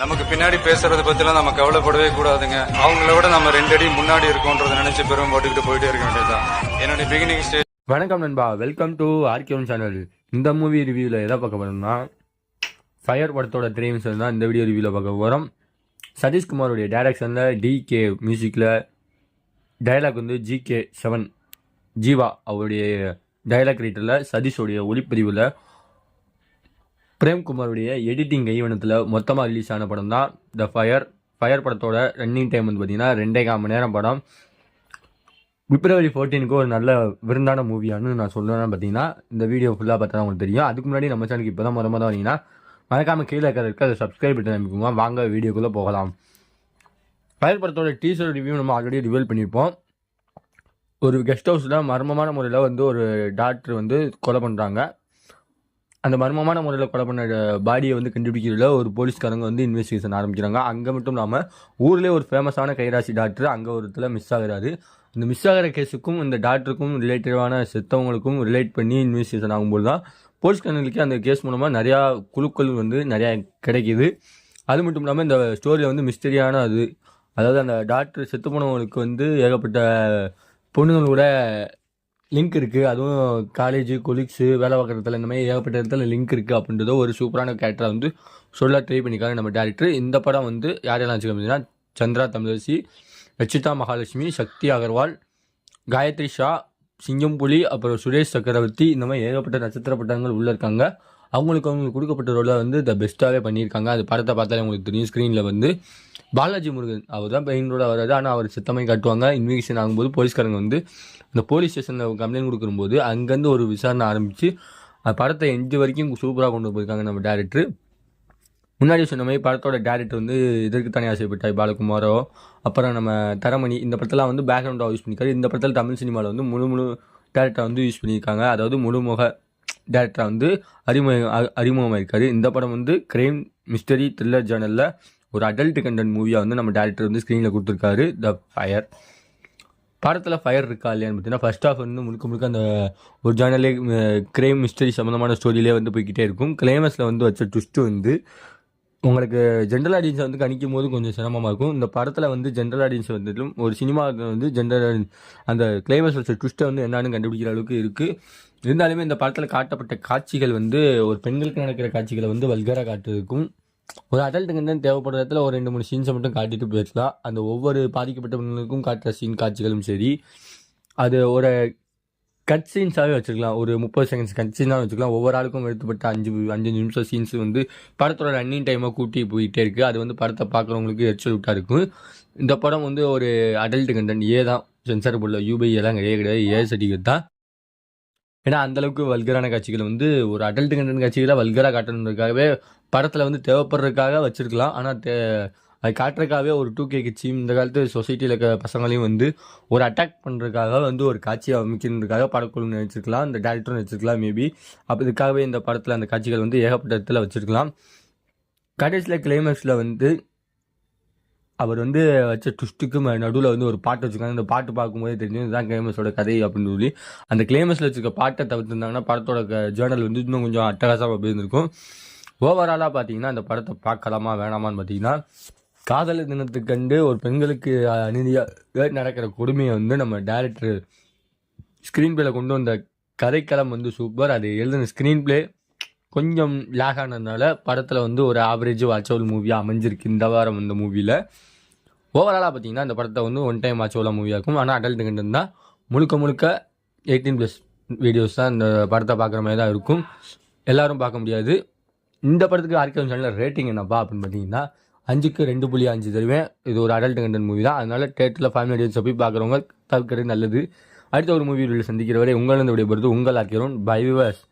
நமக்கு பின்னாடி பேசுறதை பத்திலாம் நம்ம கவலைப்படவே கூடாதுங்க. அவங்கள விட நம்ம 2 அடி முன்னாடி இருக்கோன்றதை நினைச்சு பெரும் போட்டுக்கிட்டு போயிட்டே இருக்க வேண்டியதுதான். என்னுடைய பிகினிங் ஸ்டேஜ். வணக்கம் நண்பா, வெல்கம் டு ஆர்கேஒன் சேனல். இந்த மூவி ரிவ்யூவில் எதை பார்க்க போறோம்னா, ஃபயர் படத்தோட ட்ரெயின்ஸ் தான் இந்த வீடியோ ரிவ்யூவில் பார்க்க போகிறோம். சதீஷ்குமாரோடைய டைரக்ஷனில் டிகே மியூசிக்கில் டைலாக் வந்து GK7 ஜீவா அவருடைய டைலாக் ரைட்டரில் சதீஷோடைய ஒளிப்பதிவில் பிரேம்குமாருடைய எடிட்டிங் கைவனத்தில் மொத்தமாக ரிலீஸ் ஆன படம் தான் த ஃபயர். ஃபயர் படத்தோட ரன்னிங் டைம் வந்து பார்த்தீங்கன்னா 2.25 மணி நேரம் படம். February 14 ஒரு நல்ல விருந்தான மூவியானு நான் சொல்லுவேன். பார்த்தீங்கன்னா இந்த வீடியோ ஃபுல்லாக பார்த்தா உங்களுக்கு தெரியும். அதுக்கு முன்னாடி நம்ம சேனலுக்கு இப்போ தான் முத வரீங்கன்னா மறக்காமல் கீழே இருக்கிறதுக்கு அதை சப்ஸ்கிரைப் பண்ணி அமைக்குங்க. வாங்க வீடியோக்குள்ளே போகலாம். ஃபயர் படத்தோட டீசர் ரிவ்யூ நம்ம ஆல்ரெடி ரிவீல் பண்ணியிருப்போம். ஒரு கெஸ்ட் ஹவுஸில் மர்மமான முறையில் வந்து ஒரு டாக்டர் வந்து கொலை பண்ணுறாங்க. அந்த மர்மமான முறையில் கொலை பண்ண பாடியை வந்து கண்டுபிடிக்கிறதுல ஒரு போலீஸ்காரங்க வந்து இன்வெஸ்டிகேஷன் ஆரம்பிக்கிறாங்க. அங்கே மட்டும் இல்லாமல் ஊர்லேயே ஒரு ஃபேமஸான கைராசி டாக்டர் அங்கே ஒரு இடத்துல மிஸ் ஆகிறாரு. இந்த மிஸ் ஆகிற கேஸுக்கும் இந்த டாக்டருக்கும் ரிலேட்டடான செத்தவங்களுக்கும் ரிலேட் பண்ணி இன்வெஸ்டிகேஷன் ஆகும்போது தான் போலீஸ்காரங்களுக்கு அந்த கேஸ் மூலமாக நிறையா குழுக்கள் வந்து நிறையா கிடைக்கிது. அது மட்டும் இல்லாமல் இந்த ஸ்டோரியில் வந்து மிஸ்டரியான அதாவது அந்த டாக்டர் செத்து போனவங்களுக்கு வந்து ஏகப்பட்ட பொண்ணுங்களோட லிங்க் இருக்குது. அதுவும் காலேஜ் கொலீக்ஸு வேலை பார்க்குறதுல இந்த மாதிரி ஏகப்பட்ட இடத்துல லிங்க் இருக்குது அப்படின்றத ஒரு சூப்பரான கேரக்டரை வந்து சொல்ல ட்ரை பண்ணிக்காங்க நம்ம டேரக்டர். இந்த படம் வந்து யாரெல்லாம் வச்சுக்க அப்படின்னா, சந்திரா தமிழரசி, ரச்சிதா மகாலட்சுமி, சக்தி அகர்வால், காயத்ரி ஷா, சிங்கம்புலி, அப்புறம் சுரேஷ் சக்கரவர்த்தி, இந்த மாதிரி ஏகப்பட்ட நட்சத்திர பட்டங்கள் உள்ளே இருக்காங்க. அவங்களுக்கு கொடுக்கப்பட்ட ரோலை வந்து த பெஸ்ட்டாகவே பண்ணியிருக்காங்க. அது படத்தை பார்த்தாலே உங்களுக்கு தெரியும். ஸ்க்ரீனில் வந்து பாலாஜி முருகன் அவர் தான் பெயின் ரோட வராது, ஆனால் அவர் சித்தமாக காட்டுவாங்க. இன்வெஸ்டிகேஷன் ஆகும்போது போலீஸ்காரங்க வந்து இந்த போலீஸ் ஸ்டேஷனில் கம்ப்ளைண்ட் கொடுக்கும்போது அங்கேருந்து ஒரு விசாரணை ஆரம்பித்து படத்தை எண்டு வரைக்கும் சூப்பராக கொண்டு போயிருக்காங்க நம்ம டேரக்டர். முன்னாடி சொன்ன மாதிரி படத்தோட டேரக்டர் வந்து இதற்கு தானே ஆசைப்பட்டாய் பாலகுமாரோ, அப்புறம் நம்ம தரமணி, இந்த படத்தெல்லாம் வந்து பேக்ரவுண்டாக யூஸ் பண்ணியிருக்காரு. இந்த படத்தில் தமிழ் சினிமாவில் வந்து முழு டேரக்டரை வந்து யூஸ் பண்ணியிருக்காங்க. அதாவது முழுமுக டேரக்டராக வந்து அறிமுகமாயிருக்காரு. இந்த படம் வந்து கிரைம் மிஸ்டரி த்ரில்லர் ஜானலில் ஒரு அடல்ட் கண்டென்ட் மூவியாக வந்து நம்ம டேரக்டர் வந்து ஸ்க்ரீனில் கொடுத்துருக்காரு. த ஃபயர் படத்தில் ஃபயர் இருக்கா இல்லையான்னு பார்த்தீங்கன்னா, ஃபர்ஸ்ட் ஆஃப் வந்து முழுக்க அந்த ஒரு ஜானலே கிரைம் மிஸ்டரி சம்மந்தமான ஸ்டோரியிலே வந்து போய்கிட்டே இருக்கும். கிளைமேக்ஸில் வந்து வச்ச ட்விஸ்ட்டு வந்து உங்களுக்கு ஜென்ரல் ஆடியன்ஸை வந்து கணிக்கும் போது கொஞ்சம் சிரமமாக இருக்கும். இந்த படத்தில் வந்து ஜென்ரல் ஆடியன்ஸ் வந்துட்டும் ஒரு சினிமாவில் வந்து அந்த கிளைமேக்ஸ் வச்ச ட்விஸ்ட்டை வந்து என்னன்னு கண்டுபிடிக்கிற அளவுக்கு இருக்குது. இருந்தாலுமே இந்த படத்தில் காட்டப்பட்ட காட்சிகள் வந்து ஒரு பெண்களுக்கு நடக்கிற காட்சிகளை வந்து வல்கராக காட்டுறதுக்கும், ஒரு அடல்ட் கண்டென்ட் தேவைப்படுற இடத்துல ஒரு 2-3 சீன்ஸை மட்டும் காட்டிட்டு போயிடலாம். அந்த ஒவ்வொரு பாதிக்கப்பட்ட பெண்களுக்கும் காட்டுற காட்சிகளும் சரி, அது ஒரு கட் சீன்ஸாகவே வச்சுருக்கலாம். ஒரு 30 செகண்ட்ஸ் கட் சீனாக வச்சுக்கலாம். ஒவ்வொரு ஆளுக்கும் எடுத்துப்பட்ட 5 நிமிஷம் சீன்ஸ் வந்து படத்தோட ரன்னிங் டைமாக கூட்டி போயிட்டே இருக்குது. அது வந்து படத்தை பார்க்குறவங்களுக்கு எரிச்சல் விட்டாக இருக்கும். இந்த படம் வந்து ஒரு அடல்ட் கண்டென்ட் தான், சென்சார் போர்டில் UBA கிடையாது, ஏ சர்டிஃபிகேட் தான். ஏன்னா அந்தளவுக்கு வல்கரான காட்சிகள் வந்து ஒரு அடல்ட் கண்டென்ட் காட்சிகளை வல்கராக காட்டணுன்றதுக்காகவே படத்தில் வந்து தேவைப்படுறதுக்காக வச்சுருக்கலாம். ஆனால் அது காட்டுறதுக்காகவே ஒரு 2K கிட்ஸி இந்த காலத்து சொசைட்டியில் இருக்க பசங்களையும் வந்து ஒரு அட்டாக் பண்ணுறதுக்காக வந்து ஒரு காட்சியை அமைக்கிறதுக்காக படக்குழு நினச்சிருக்கலாம், இந்த டேரக்டரும் நினச்சிருக்கலாம் மேபி. அப்போ இதுக்காகவே இந்த படத்தில் அந்த காட்சிகள் வந்து ஏகப்பட்ட இடத்துல வச்சுருக்கலாம். கடைசியில் கிளைமேக்ஸில் வந்து அவர் வந்து வச்ச ட்விஸ்ட்டுக்கு நடுவில் வந்து ஒரு பாட்டு வச்சுருக்காங்க. அந்த பாட்டு பார்க்கும்போதே தெரிஞ்சு இதுதான் கிளைமேக்ஸோட கதை அப்படின்னு சொல்லி அந்த கிளைமேக்ஸில் வச்சுருக்க பாட்டை தவிர்த்துருந்தாங்கன்னா படத்தோட ஜேர்னல் வந்து இன்னும் கொஞ்சம் அட்டகாசமாக போயிருந்திருக்கும். ஓவராலாக பார்த்தீங்கன்னா இந்த படத்தை பார்க்கலாமா வேணாமான்னு பார்த்தீங்கன்னா, காதலர் தினத்துக்கு கண்டு ஒரு பெண்களுக்கு அநீதியாக நடக்கிற கொடுமையை வந்து நம்ம டேரக்டர் ஸ்க்ரீன் பிளேல கொண்டு வந்த கதைக்களம் வந்து சூப்பர். அது எழுதின ஸ்க்ரீன் பிளே கொஞ்சம் லேக் ஆனதுனால படத்தில் வந்து ஒரு ஆவரேஜ் வாட்சபிள் மூவியாக அமைஞ்சிருக்கு இந்த வாரம் இந்த மூவியில். ஓவராலாக பார்த்தீங்கன்னா இந்த படத்தை வந்து ஒன் டைம் வாட்சபிளாக மூவியாக இருக்கும். ஆனால் அடல்ட் கண்டென்ட் தான், முழுக்க 18+ வீடியோஸ் தான் இந்த படத்தை பார்க்குற மாதிரி தான் இருக்கும். எல்லோரும் பார்க்க முடியாது. இந்த படத்துக்கு ஆர்கேஒன் சேனலில் ரேட்டிங் என்னப்பா அப்படின்னு பார்த்தீங்கன்னா 5க்கு 2.5 தருவேன். இது ஒரு அடல்ட் கண்டென்ட் மூவி தான், அதனால தேட்டரில் ஃபேமிலி ஆடியன்ஸை போய் பார்க்குறவங்க தவிர்க்கிறது நல்லது. அடுத்த ஒரு மூவியில் சந்திக்கிற வரை உங்களிருந்து விடைபெறுவது உங்கள் ஆர்கேஒன். By viewers.